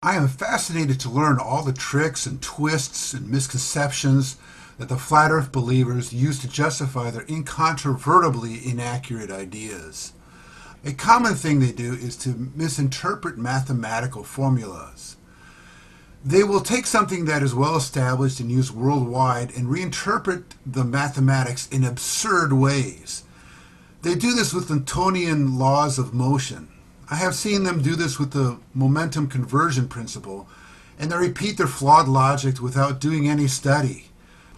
I am fascinated to learn all the tricks and twists and misconceptions that the flat earth believers use to justify their incontrovertibly inaccurate ideas. A common thing they do is to misinterpret mathematical formulas. They will take something that is well established and used worldwide and reinterpret the mathematics in absurd ways. They do this with Newtonian laws of motion. I have seen them do this with the momentum conversion principle, and they repeat their flawed logic without doing any study.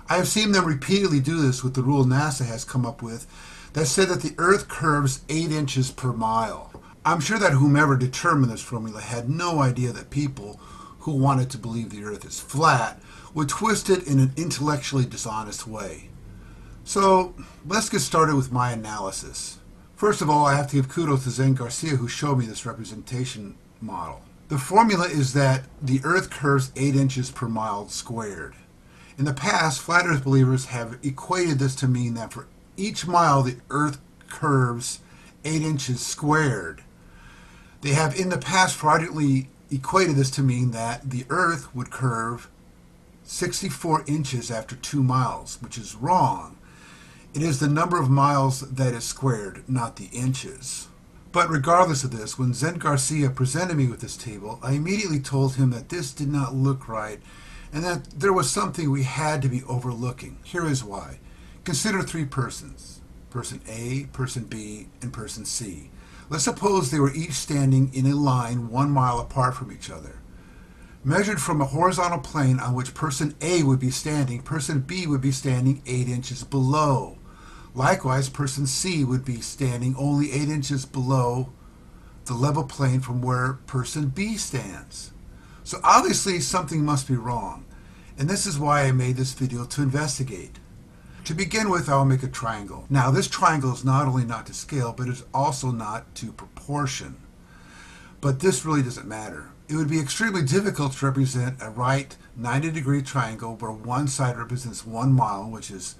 I have seen them repeatedly do this with the rule NASA has come up with that said that the Earth curves 8 inches per mile. I'm sure that whomever determined this formula had no idea that people who wanted to believe the Earth is flat would twist it in an intellectually dishonest way. So let's get started with my analysis. First of all, I have to give kudos to Zen Garcia, who showed me this representation model. The formula is that the Earth curves 8 inches per mile squared. In the past, flat Earth believers have equated this to mean that for each mile the Earth curves 8 inches squared. They have in the past fraudulently equated this to mean that the Earth would curve 64 inches after 2 miles, which is wrong. It is the number of miles that is squared, not the inches. But regardless of this, when Zen Garcia presented me with this table, I immediately told him that this did not look right and that there was something we had to be overlooking. Here is why. Consider 3 persons, person A, person B, and person C. Let's suppose they were each standing in a line 1 mile apart from each other. Measured from a horizontal plane on which person A would be standing, person B would be standing 8 inches below. Likewise, person C would be standing only 8 inches below the level plane from where person B stands. So obviously something must be wrong, and this is why I made this video to investigate. To begin with, I'll make a triangle. Now, this triangle is not only not to scale, but it's also not to proportion. But this really doesn't matter. It would be extremely difficult to represent a right 90-degree triangle where one side represents 1 mile, which is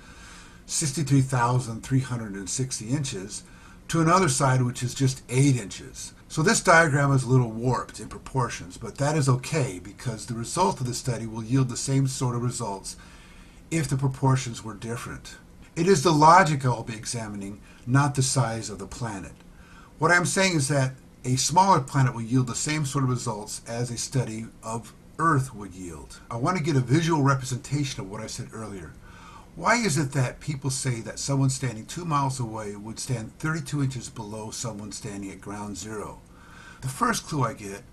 63,360 inches, to another side which is just 8 inches. So this diagram is a little warped in proportions, but that is okay because the result of the study will yield the same sort of results if the proportions were different. It is the logic I'll be examining, not the size of the planet. What I'm saying is that a smaller planet will yield the same sort of results as a study of Earth would yield. I want to get a visual representation of what I said earlier. Why is it that people say that someone standing 2 miles away would stand 32 inches below someone standing at ground zero? The first clue I get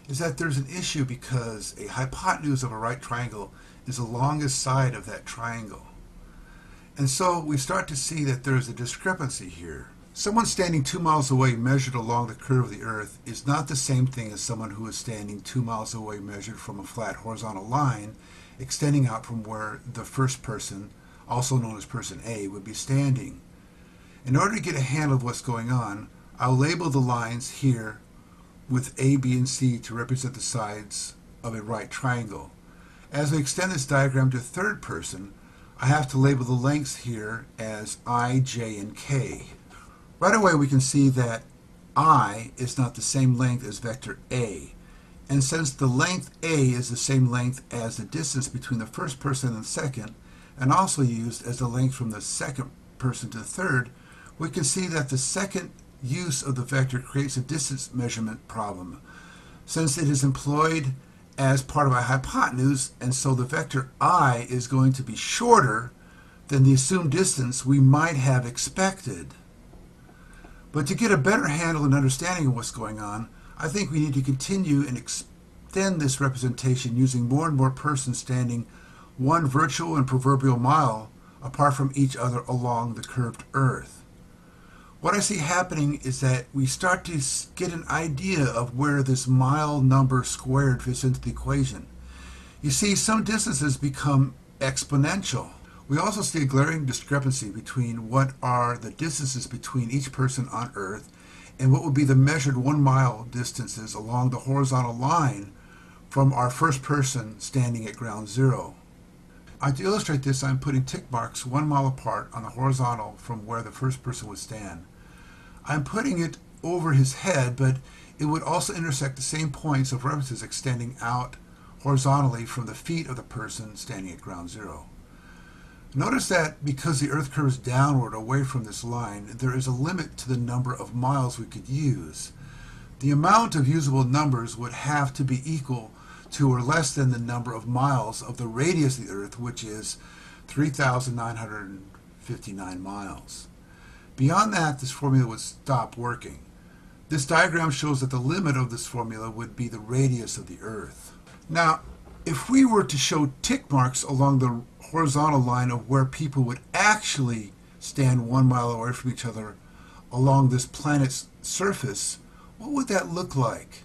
is that there's an issue because a hypotenuse of a right triangle is the longest side of that triangle. And so we start to see that there's a discrepancy here. Someone standing 2 miles away measured along the curve of the Earth is not the same thing as someone who is standing 2 miles away measured from a flat horizontal line extending out from where the first person, also known as person A, would be standing. In order to get a handle of what's going on, I'll label the lines here with A, B, and C to represent the sides of a right triangle. As we extend this diagram to third person, I have to label the lengths here as I, J, and K. Right away we can see that I is not the same length as vector A. And since the length A is the same length as the distance between the first person and the second, and also used as the length from the second person to the third, we can see that the second use of the vector creates a distance measurement problem, since it is employed as part of a hypotenuse, and so the vector I is going to be shorter than the assumed distance we might have expected. But to get a better handle and understanding of what's going on, I think we need to continue and extend this representation using more and more persons standing 1 virtual and proverbial mile apart from each other along the curved Earth. What I see happening is that we start to get an idea of where this mile number squared fits into the equation. You see, some distances become exponential. We also see a glaring discrepancy between what are the distances between each person on Earth and what would be the measured 1 mile distances along the horizontal line from our first person standing at ground zero. To illustrate this, I'm putting tick marks 1 mile apart on the horizontal from where the first person would stand. I'm putting it over his head, but it would also intersect the same points of references extending out horizontally from the feet of the person standing at ground zero. Notice that because the Earth curves downward away from this line, there is a limit to the number of miles we could use. The amount of usable numbers would have to be equal to or less than the number of miles of the radius of the Earth, which is 3,959 miles. Beyond that, this formula would stop working. This diagram shows that the limit of this formula would be the radius of the Earth. Now, if we were to show tick marks along the horizontal line of where people would actually stand 1 mile away from each other along this planet's surface, what would that look like?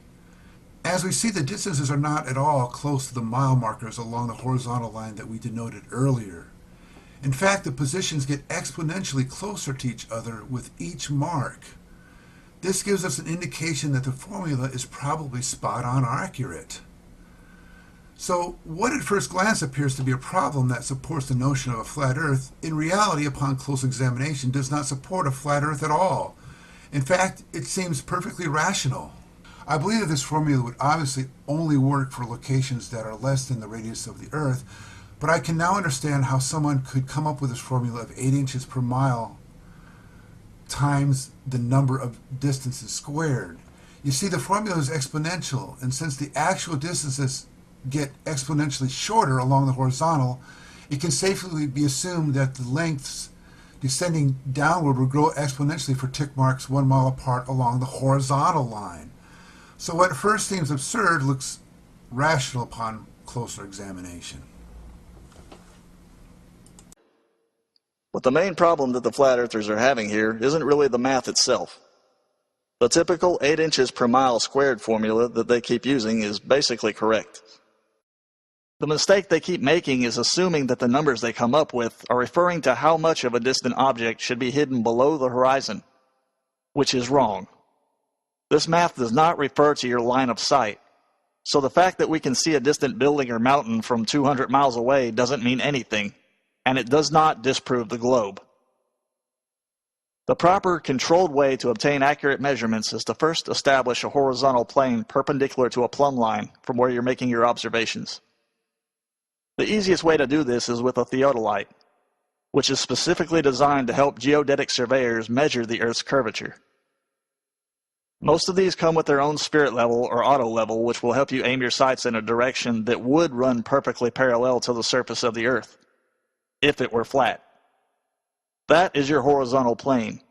As we see, the distances are not at all close to the mile markers along the horizontal line that we denoted earlier. In fact, the positions get exponentially closer to each other with each mark. This gives us an indication that the formula is probably spot on accurate. So, what at first glance appears to be a problem that supports the notion of a flat Earth, in reality, upon close examination, does not support a flat Earth at all. In fact, it seems perfectly rational. I believe that this formula would obviously only work for locations that are less than the radius of the Earth, but I can now understand how someone could come up with this formula of 8 inches per mile times the number of distances squared. You see, the formula is exponential, and since the actual distances get exponentially shorter along the horizontal, it can safely be assumed that the lengths descending downward will grow exponentially for tick marks 1 mile apart along the horizontal line. So what at first seems absurd looks rational upon closer examination. But the main problem that the flat earthers are having here isn't really the math itself. The typical 8 inches per mile squared formula that they keep using is basically correct. The mistake they keep making is assuming that the numbers they come up with are referring to how much of a distant object should be hidden below the horizon, which is wrong. This math does not refer to your line of sight, so the fact that we can see a distant building or mountain from 200 miles away doesn't mean anything, and it does not disprove the globe. The proper, controlled way to obtain accurate measurements is to first establish a horizontal plane perpendicular to a plumb line from where you're making your observations. The easiest way to do this is with a theodolite, which is specifically designed to help geodetic surveyors measure the Earth's curvature. Most of these come with their own spirit level or auto level, which will help you aim your sights in a direction that would run perfectly parallel to the surface of the Earth, if it were flat. That is your horizontal plane.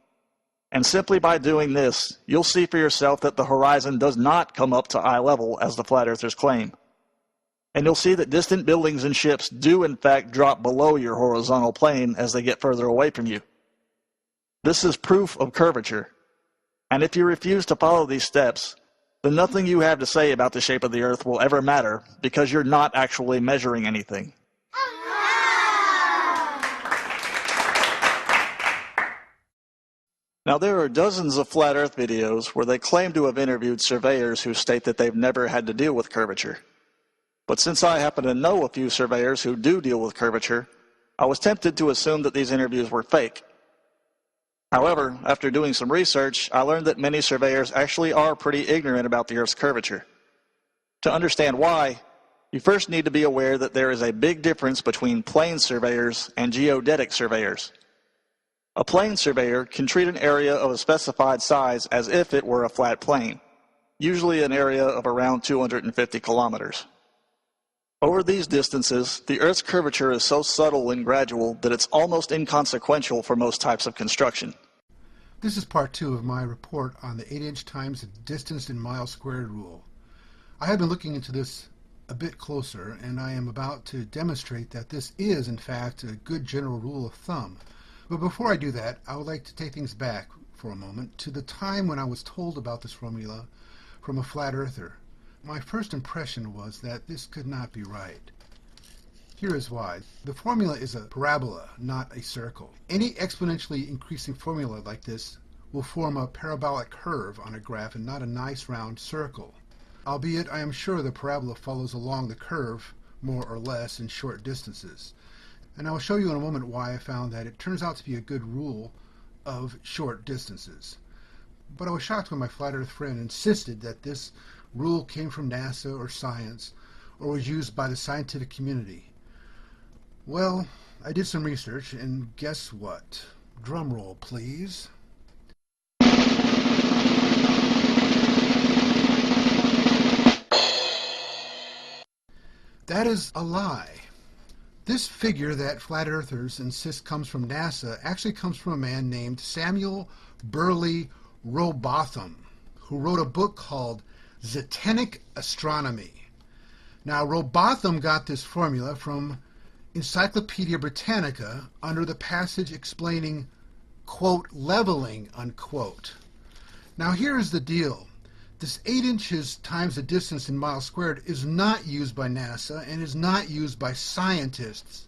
And simply by doing this, you'll see for yourself that the horizon does not come up to eye level as the flat earthers claim. And you'll see that distant buildings and ships do in fact drop below your horizontal plane as they get further away from you. This is proof of curvature. And if you refuse to follow these steps, then nothing you have to say about the shape of the Earth will ever matter because you're not actually measuring anything. Now, there are dozens of flat Earth videos where they claim to have interviewed surveyors who state that they've never had to deal with curvature. But since I happen to know a few surveyors who do deal with curvature, I was tempted to assume that these interviews were fake. However, after doing some research, I learned that many surveyors actually are pretty ignorant about the Earth's curvature. To understand why, you first need to be aware that there is a big difference between plane surveyors and geodetic surveyors. A plane surveyor can treat an area of a specified size as if it were a flat plane, usually an area of around 250 kilometers. Over these distances, the Earth's curvature is so subtle and gradual that it's almost inconsequential for most types of construction. This is part 2 of my report on the 8-inch times the distance in miles squared rule. I have been looking into this a bit closer, and I am about to demonstrate that this is, in fact, a good general rule of thumb. But before I do that, I would like to take things back for a moment to the time when I was told about this formula from a flat earther. My first impression was that this could not be right. Here is why. The formula is a parabola, not a circle. Any exponentially increasing formula like this will form a parabolic curve on a graph and not a nice round circle. Albeit, I am sure the parabola follows along the curve more or less in short distances. And I will show you in a moment why I found that it turns out to be a good rule of short distances. But I was shocked when my flat earth friend insisted that this rule came from NASA or science or was used by the scientific community. Well, I did some research, and guess what? Drum roll, please. That is a lie. This figure that flat earthers insist comes from NASA actually comes from a man named Samuel Burley Robotham, who wrote a book called Zetenic Astronomy. Now, Robotham got this formula from Encyclopedia Britannica under the passage explaining, quote, leveling, unquote. Now, here's the deal. This 8 inches times the distance in miles squared is not used by NASA and is not used by scientists.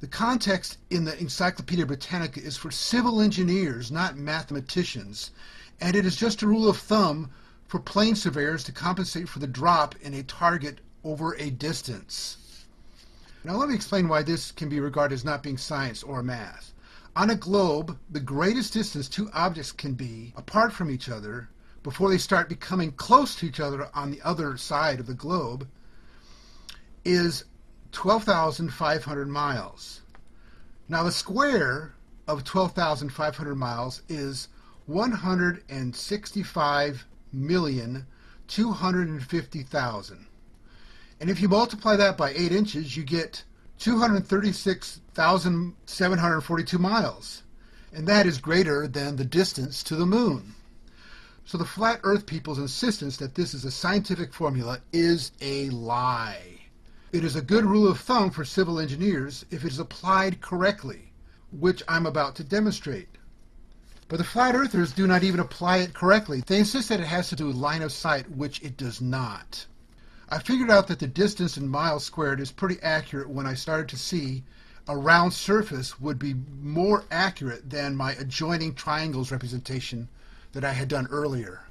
The context in the Encyclopedia Britannica is for civil engineers, not mathematicians, and it is just a rule of thumb for plane surveyors to compensate for the drop in a target over a distance. Now let me explain why this can be regarded as not being science or math. On a globe, the greatest distance two objects can be apart from each other before they start becoming close to each other on the other side of the globe is 12,500 miles. Now the square of 12,500 miles is 165,250,000. And if you multiply that by 8 inches, you get 236,742 miles. And that is greater than the distance to the moon. So the flat earth people's insistence that this is a scientific formula is a lie. It is a good rule of thumb for civil engineers if it is applied correctly, which I'm about to demonstrate. But the flat earthers do not even apply it correctly. They insist that it has to do with line of sight, which it does not. I figured out that the distance in miles squared is pretty accurate when I started to see a round surface would be more accurate than my adjoining triangles representation that I had done earlier.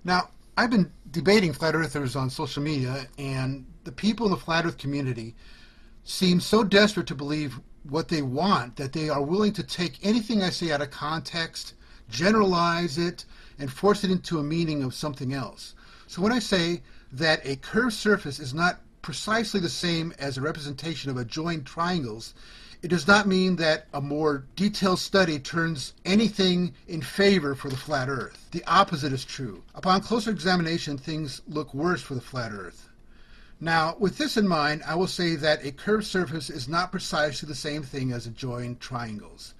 Now, I've been debating flat earthers on social media, and the people in the flat earth community seem so desperate to believe what they want that they are willing to take anything I say out of context, generalize it, and force it into a meaning of something else. So when I say that a curved surface is not precisely the same as a representation of adjoined triangles, it does not mean that a more detailed study turns anything in favor for the flat earth. The opposite is true. Upon closer examination, things look worse for the flat earth. Now, with this in mind, I will say that a curved surface is not precisely the same thing as adjoined triangles.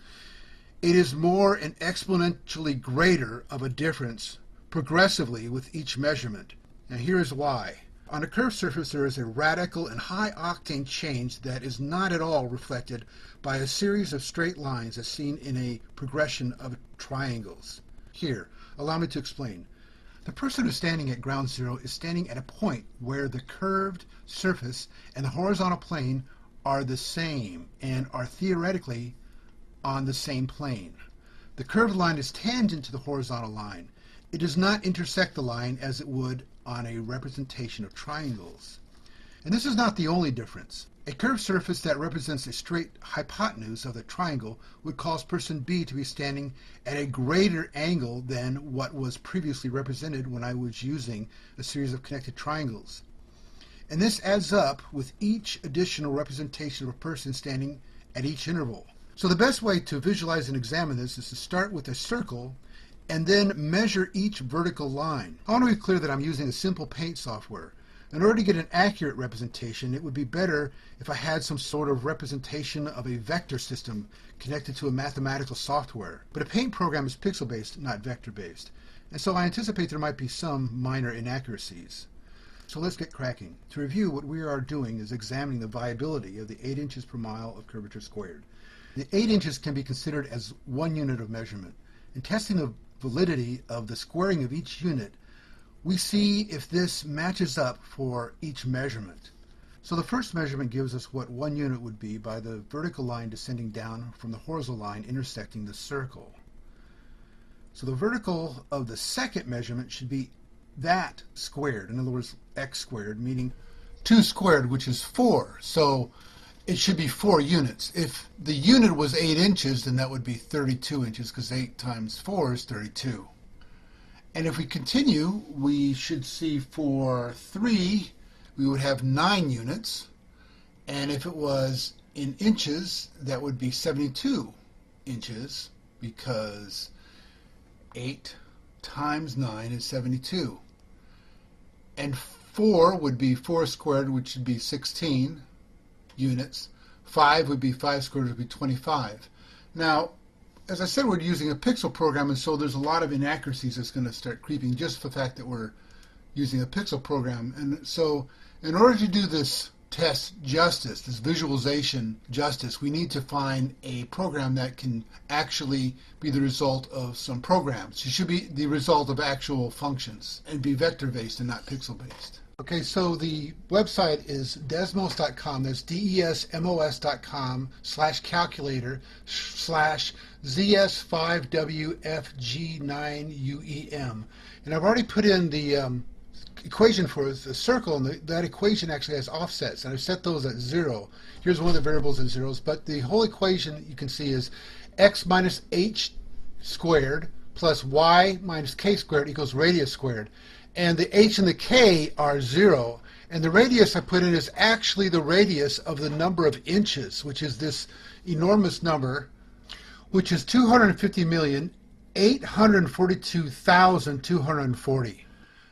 It is more and exponentially greater of a difference progressively with each measurement. Now here is why. On a curved surface, there is a radical and high-octane change that is not at all reflected by a series of straight lines as seen in a progression of triangles. Here, allow me to explain. The person who's standing at ground zero is standing at a point where the curved surface and the horizontal plane are the same and are theoretically on the same plane. The curved line is tangent to the horizontal line. It does not intersect the line as it would on a representation of triangles. And this is not the only difference. A curved surface that represents a straight hypotenuse of the triangle would cause person B to be standing at a greater angle than what was previously represented when I was using a series of connected triangles. And this adds up with each additional representation of a person standing at each interval. So the best way to visualize and examine this is to start with a circle and then measure each vertical line. I want to be clear that I'm using a simple paint software. In order to get an accurate representation, it would be better if I had some sort of representation of a vector system connected to a mathematical software. But a paint program is pixel-based, not vector-based. And so I anticipate there might be some minor inaccuracies. So let's get cracking. To review, what we are doing is examining the viability of the 8 inches per mile of curvature squared. The 8 inches can be considered as one unit of measurement. In testing the validity of the squaring of each unit, we see if this matches up for each measurement. So the first measurement gives us what 1 unit would be by the vertical line descending down from the horizontal line intersecting the circle. So the vertical of the second measurement should be that squared, in other words, x squared, meaning 2 squared, which is 4. So it should be 4 units. If the unit was 8 inches, then that would be 32 inches, because 8 times 4 is 32. And if we continue, we should see for 3, we would have 9 units. And if it was in inches, that would be 72 inches, because 8 times 9 is 72. And 4 would be 4 squared, which would be 16 units. 5 would be 5 squared, which would be 25. Now, as I said, we're using a pixel program, and so there's a lot of inaccuracies that's going to start creeping just for the fact that we're using a pixel program. And so in order to do this test justice, this visualization justice, we need to find a program that can actually be the result of some programs. It should be the result of actual functions and be vector-based and not pixel-based. Okay, so the website is desmos.com. That's desmos.com/calculator/ZS5WFG9UEM. And I've already put in the equation for the circle, and that equation actually has offsets, and I've set those at 0. Here's one of the variables at zeros, but the whole equation you can see is x minus h squared plus y minus k squared equals radius squared. And the h and the k are 0. And the radius I put in is actually the radius of the number of inches, which is this enormous number, which is 250,842,240.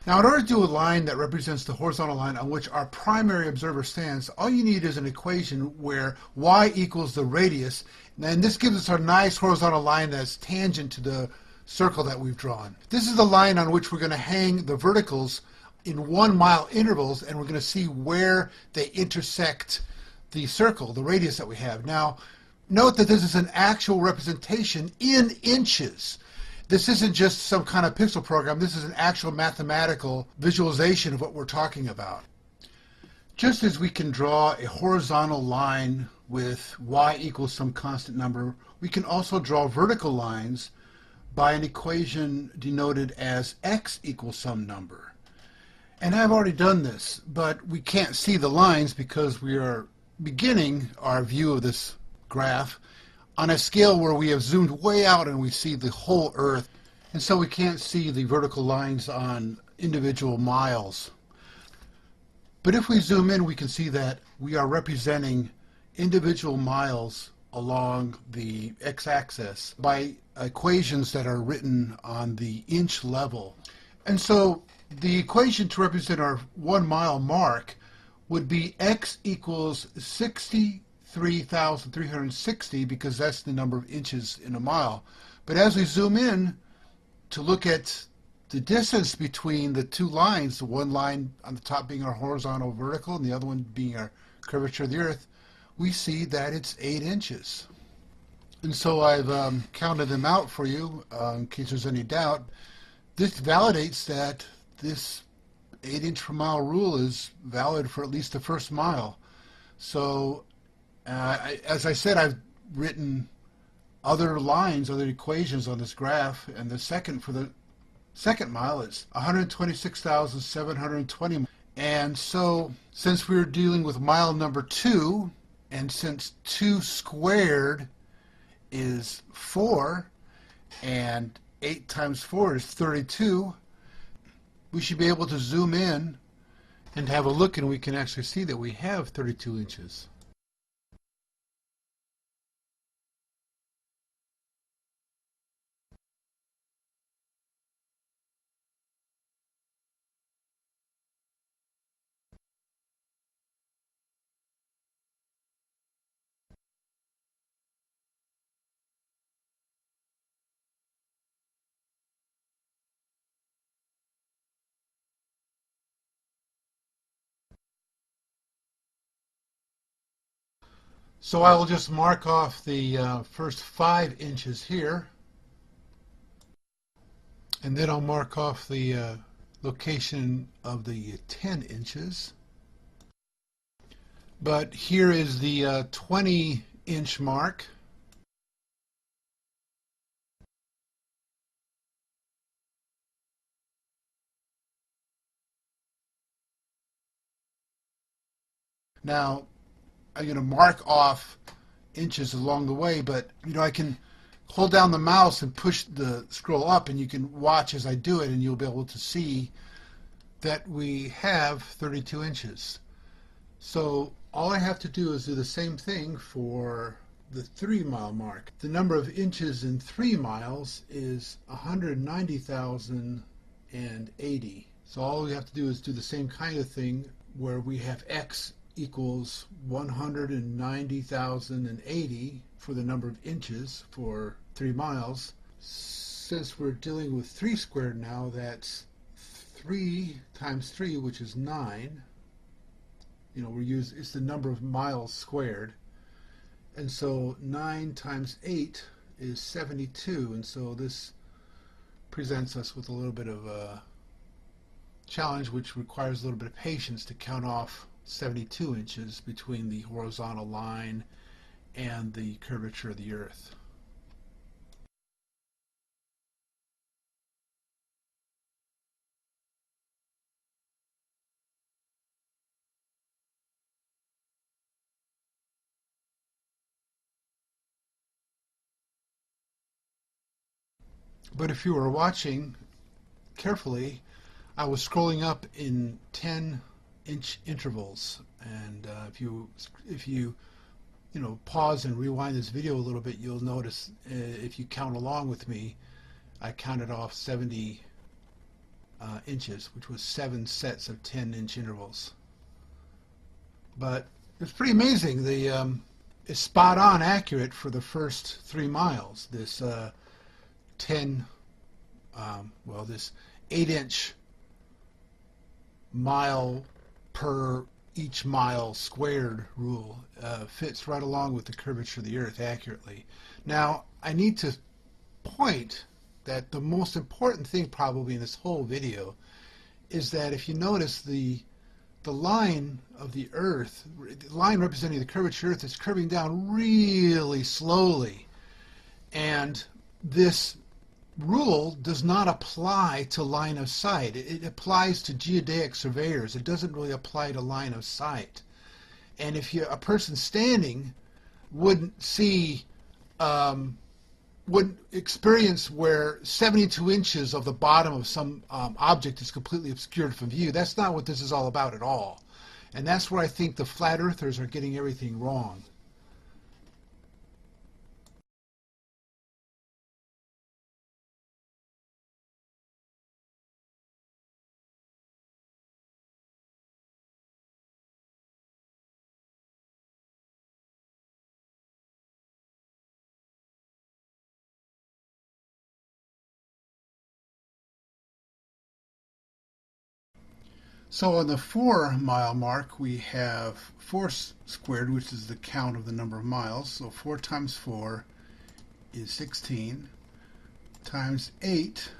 Now, in order to do a line that represents the horizontal line on which our primary observer stands, all you need is an equation where y equals the radius, and this gives us our nice horizontal line that's tangent to the circle that we've drawn. This is the line on which we're going to hang the verticals in 1 mile intervals, and we're going to see where they intersect the circle, the radius that we have. Now, note that this is an actual representation in inches. This isn't just some kind of pixel program. This is an actual mathematical visualization of what we're talking about. Just as we can draw a horizontal line with y equals some constant number, we can also draw vertical lines by an equation denoted as x equals some number. And I've already done this, but we can't see the lines because we are beginning our view of this graph on a scale where we have zoomed way out and we see the whole Earth. And so we can't see the vertical lines on individual miles. But if we zoom in, we can see that we are representing individual miles along the x-axis by equations that are written on the inch level. And so the equation to represent our 1 mile mark would be x equals 63,360, because that's the number of inches in a mile. But as we zoom in to look at the distance between the two lines, the one line on the top being our horizontal vertical and the other one being our curvature of the Earth, we see that it's 8 inches. And so I've counted them out for you in case there's any doubt. This validates that this 8-inch per mile rule is valid for at least the first mile. So as I said, I've written other lines, other equations on this graph, and the second for the second mile is 126,720. And so since we're dealing with mile number 2, and since 2 squared is 4, and 8 times 4 is 32, we should be able to zoom in and have a look, and we can actually see that we have 32 inches. So I will just mark off the first 5 inches here, and then I'll mark off the location of the 10 inches. But here is the 20-inch mark. Now, I'm going to mark off inches along the way, but I can hold down the mouse and push the scroll up, and you can watch as I do it, and you'll be able to see that we have 32 inches. So all I have to do is do the same thing for the 3 mile mark. The number of inches in 3 miles is 190,080. So all we have to do is do the same kind of thing where we have x equals 190,080 for the number of inches for 3 miles. Since we're dealing with 3 squared now, that's 3 times 3, which is 9. It's the number of miles squared. And so 9 times 8 is 72. And so this presents us with a little bit of a challenge, which requires a little bit of patience to count off 72 inches between the horizontal line and the curvature of the Earth. But if you were watching carefully, I was scrolling up in 10-inch intervals, and if you pause and rewind this video a little bit, you'll notice if you count along with me, I counted off 70 inches, which was 7 sets of 10-inch intervals. But it's pretty amazing. It's spot on accurate for the first 3 miles. This 8-inch mile per each mile squared rule fits right along with the curvature of the Earth accurately. Now, I need to point that the most important thing probably in this whole video is that if you notice the line of the Earth, the line representing the curvature of the Earth, is curving down really slowly. And this rule does not apply to line of sight. It applies to geodesic surveyors. It doesn't really apply to line of sight. And if a person standing wouldn't see, wouldn't experience where 72 inches of the bottom of some object is completely obscured from view. That's not what this is all about at all. And that's where I think the flat earthers are getting everything wrong. So on the 4-mile mark, we have 4 squared, which is the count of the number of miles. So 4 times 4 is 16, times 8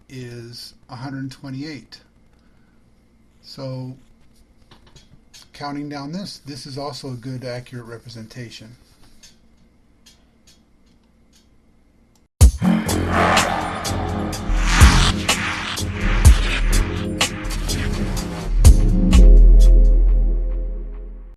is 128. So counting down this is also a good accurate representation.